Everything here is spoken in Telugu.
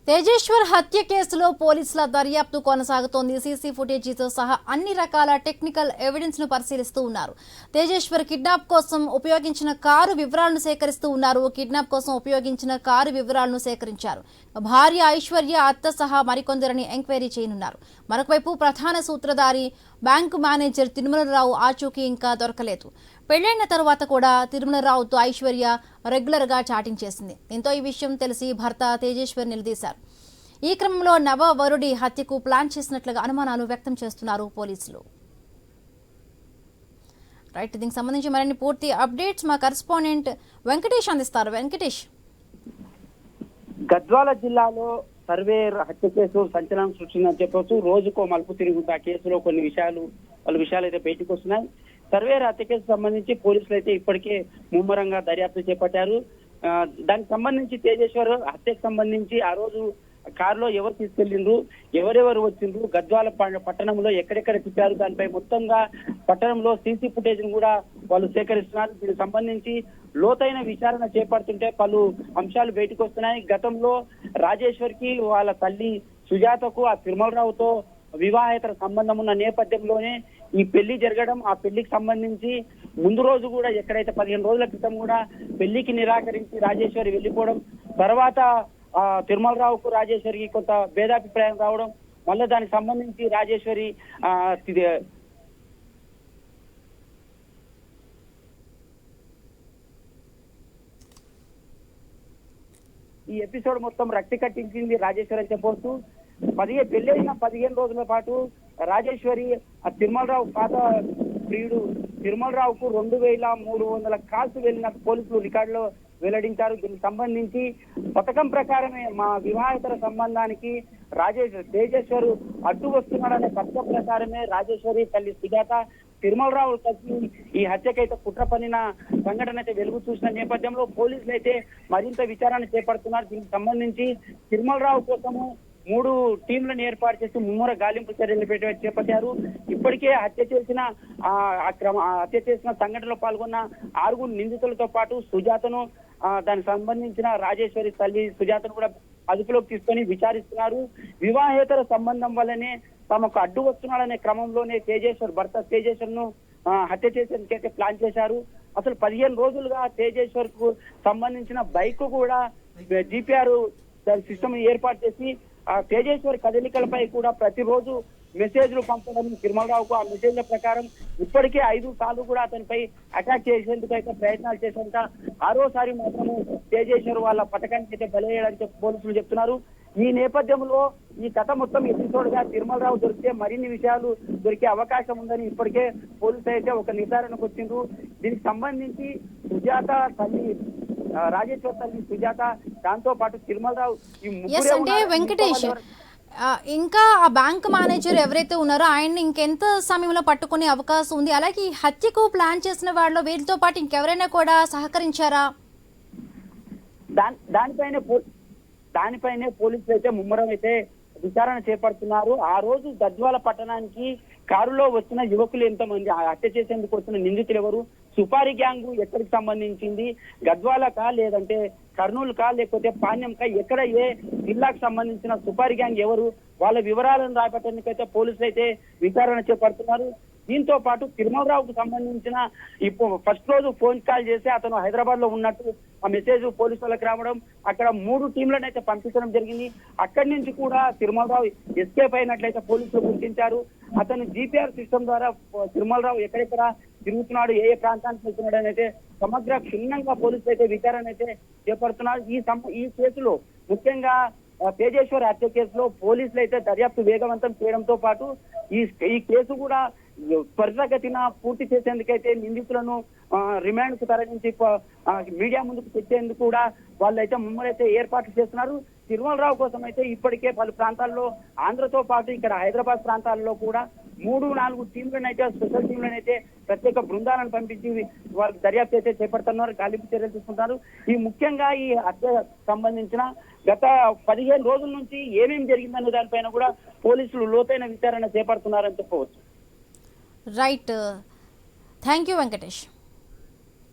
తేజేశ్వర్ హత్య కేసులో పోలీసుల దర్యాప్తు కొనసాగుతోంది. సీసీ ఫుటేజీతో సహా అన్ని రకాల టెక్నికల్ ఎవిడెన్స్ ను పరిశీలిస్తూ ఉన్నారు. తేజేశ్వర్ కిడ్నాప్ కోసం ఉపయోగించిన కారు వివరాలను సేకరిస్తూ ఉన్నారు. కిడ్నాప్ కోసం ఉపయోగించిన కారు వివరాలను సేకరించారు. భార్య ఐశ్వర్య, అత్త సహా మరికొందరిని ఎంక్వైరీ చేయనున్నారు. మరొకవైపు ప్రధాన సూత్రధారి బ్యాంకు మేనేజర్ తిరుమలరావు ఆచూకీ ఇంకా దొరకలేదు. పెళ్లైన తరువాత కూడా తిరుమలరావుతో ఐశ్వర్య రెగ్యులర్ గా చాటింగ్ చేసింది. దీంతో ఈ విషయం తెలిసి భర్త తేజేశ్వర్ నిలదీశారు. ఈ క్రమంలో నవ వరుడి హత్యకు ప్లాన్ చేసినట్లుగా అనుమానాలు వ్యక్తం చేస్తున్నారు పోలీసులు. రైట్, దీనికి సంబంధించి మరిన్ని పూర్తి అప్డేట్స్ మా కరెస్పాండెంట్ వెంకటేష్ అందిస్తారు. వెంకటేష్, గద్వాల జిల్లాలో సర్వేర్ హత్య కేసు సంచలనం సృష్టిందని చెప్పొచ్చు. రోజుకో మలుపు తిరుగుతూ ఆ కేసులో కొన్ని విషయాలు అయితే బయటకు వస్తున్నాయి. సర్వేర్ హత్య కేసు సంబంధించి పోలీసులు అయితే ఇప్పటికే ముమ్మరంగా దర్యాప్తు చేపట్టారు. దానికి సంబంధించి తేజేశ్వర్ హత్యకు సంబంధించి ఆ రోజు కారులో ఎవరు తీసుకెళ్లిండ్రు, ఎవరెవరు వచ్చిండ్రు, గద్వాల పట్టణంలో ఎక్కడెక్కడ తిప్పారు, దానిపై మొత్తంగా పట్టణంలో సీసీ ఫుటేజ్ ను కూడా వాళ్ళు సేకరిస్తున్నారు. దీనికి సంబంధించి లోతైన విచారణ చేపడుతుంటే పలు అంశాలు బయటకు వస్తున్నాయి. గతంలో రాజేశ్వర్ కి వాళ్ళ తల్లి సుజాతకు ఆ తిరుమలరావుతో వివాహేతర సంబంధం ఉన్న నేపథ్యంలోనే ఈ పెళ్లి జరగడం, ఆ పెళ్లికి సంబంధించి ముందు రోజు కూడా ఎక్కడైతే 15 రోజుల క్రితం కూడా పెళ్లికి నిరాకరించి రాజేశ్వరి వెళ్లిపోవడం, తర్వాత తిరుమలరావుకు రాజేశ్వరికి కొంత భేదాభిప్రాయం రావడం, మళ్ళీ దానికి సంబంధించి రాజేశ్వరి ఈ ఎపిసోడ్ మొత్తం రక్తి కట్టించింది రాజేశ్వరి అని చెప్పవచ్చు. పెళ్లైన 15 రోజుల పాటు రాజేశ్వరి ఆ తిరుమలరావు పాత ప్రియుడు తిరుమలరావుకు 2300 కాల్స్ వెళ్ళిన పోలీసులు రికార్డులో వెల్లడించారు. దీనికి సంబంధించి పథకం ప్రకారమే మా వివాహేతర సంబంధానికి తేజేశ్వర్ అడ్డు వస్తున్నాడనే పథకం ప్రకారమే రాజేశ్వరి తల్లి సుజాత తిరుమలరావు కలిసి ఈ హత్యకైతే కుట్ర పనిన సంఘటన అయితే వెలుగు చూసిన నేపథ్యంలో పోలీసులు అయితే మరింత విచారణ చేపడుతున్నారు. దీనికి సంబంధించి తిరుమలరావు కోసము 3 టీంలను ఏర్పాటు చేసి ముమ్మర గాలింపు చర్యలు చేపట్టారు. ఇప్పటికే హత్య చేసిన సంఘటనలో పాల్గొన్న 6 నిందితులతో పాటు సుజాతను దానికి సంబంధించిన రాజేశ్వరి తల్లి సుజాతను కూడా అదుపులోకి తీసుకొని విచారిస్తున్నారు. వివాహేతర సంబంధం వల్లనే తమకు అడ్డు వస్తున్నాడనే క్రమంలోనే భర్త తేజేశ్వర్ ను హత్య చేసేందుకైతే ప్లాన్ చేశారు. అసలు 15 రోజులుగా తేజేశ్వర్ కు సంబంధించిన బైక్ కూడా జిపిఆర్ సిస్టమ్ ఏర్పాటు చేసి తేజేశ్వర్ కదలికలపై కూడా ప్రతిరోజు మెసేజ్లు పంపడం తిరుమలరావుకు. ఆ మెసేజ్ల ప్రకారం ఇప్పటికే 5 సార్లు కూడా అతనిపై అటాక్ చేసేందుకు అయితే ప్రయత్నాలు చేసేంత 6వసారి మాత్రము తేజేశ్వర్ వాళ్ళ పథకానికి అయితే బలయ్యాడని చెప్పి పోలీసులు చెప్తున్నారు. ఈ నేపథ్యంలో ఈ కథ మొత్తం ఎపిసోడ్ గా తిరుమలరావు దొరికితే మరిన్ని విషయాలు దొరికే అవకాశం ఉందని ఇప్పటికే పోలీసులు అయితే ఒక నిర్ధారణకు వచ్చిండ్రు. దీనికి సంబంధించి సుజాత తల్లి రాజేశ్వర్ తల్లి సుజాత, దాంతో పాటు తిరుమలరావు ఈ అంటే వెంకటేష్ ఇంకా ఆ బ్యాంక్ మేనేజర్ ఎవరైతే ఉన్నారో ఆయన్ని ఇంకెంత సమయంలో పట్టుకునే అవకాశం ఉంది? అలాగే ఈ హత్యకు ప్లాన్ చేసిన వాళ్ళలో వీరితో పాటు ఇంకెవరైనా కూడా సహకరించారా? దానిపైనే పోలీసులు అయితే ముమ్మరం అయితే విచారణ చేపడుతున్నారు. ఆ రోజు గద్వాల పట్టణానికి కారులో వచ్చిన యువకులు ఎంతమంది, హత్య చేసేందుకు వచ్చిన నిందితులు ఎవరు, సుపారీ గ్యాంగ్ ఎక్కడికి సంబంధించింది, గద్వాలకా లేదంటే కర్నూలుకా లేకపోతే పాణ్యంకా, ఎక్కడ ఏ జిల్లాకు సంబంధించిన సుపారీ గ్యాంగ్ ఎవరు, వాళ్ళ వివరాలను రాబట్టేందుకైతే పోలీసులు అయితే విచారణ చేపడుతున్నారు. దీంతో పాటు తిరుమలరావుకు సంబంధించిన ఫస్ట్ రోజు ఫోన్ కాల్ చేసి అతను హైదరాబాద్ లో ఉన్నట్టు ఆ మెసేజ్ పోలీసులకు రావడం, అక్కడ 3 టీంలను అయితే పంపించడం జరిగింది. అక్కడి నుంచి కూడా తిరుమలరావు ఎస్కేప్ అయినట్లయితే పోలీసులు గుర్తించారు. అతను జిపిఆర్ సిస్టమ్ ద్వారా తిరుమలరావు ఎక్కడెక్కడ తిరుగుతున్నాడు, ఏ ప్రాంతానికి వెళ్తున్నాడు అని అయితే సమగ్ర క్షుణ్ణంగా పోలీసులు అయితే విచారణ అయితే చేపడుతున్నారు. ఈ కేసులో ముఖ్యంగా తేజేశ్వర్ హత్య కేసులో పోలీసులు అయితే దర్యాప్తు వేగవంతం చేయడంతో పాటు ఈ కేసు కూడా త్వరితగతిన పూర్తి చేసేందుకైతే నిందితులను రిమాండ్ కు తరలించి మీడియా ముందుకు తెచ్చేందుకు కూడా వాళ్ళైతే ముమ్మరైతే ఏర్పాట్లు చేస్తున్నారు. తిరుమలరావు కోసం అయితే ఇప్పటికే పలు ప్రాంతాల్లో ఆంధ్రతో పాటు ఇక్కడ హైదరాబాద్ ప్రాంతాల్లో కూడా 3-4 టీంలను అయితే స్పెషల్ టీంలను అయితే ప్రత్యేక బృందాలను పంపించి వారికి దర్యాప్తు అయితే చేపడుతున్నారు, గాలింపు చర్యలు తీసుకుంటారు. ఈ ముఖ్యంగా ఈ హత్య సంబంధించిన గత 15 రోజుల నుంచి ఏమేమి జరిగిందనే దానిపైన కూడా పోలీసులు లోతైన విచారణ చేపడుతున్నారని చెప్పవచ్చు. Right, thank you Venkatesh.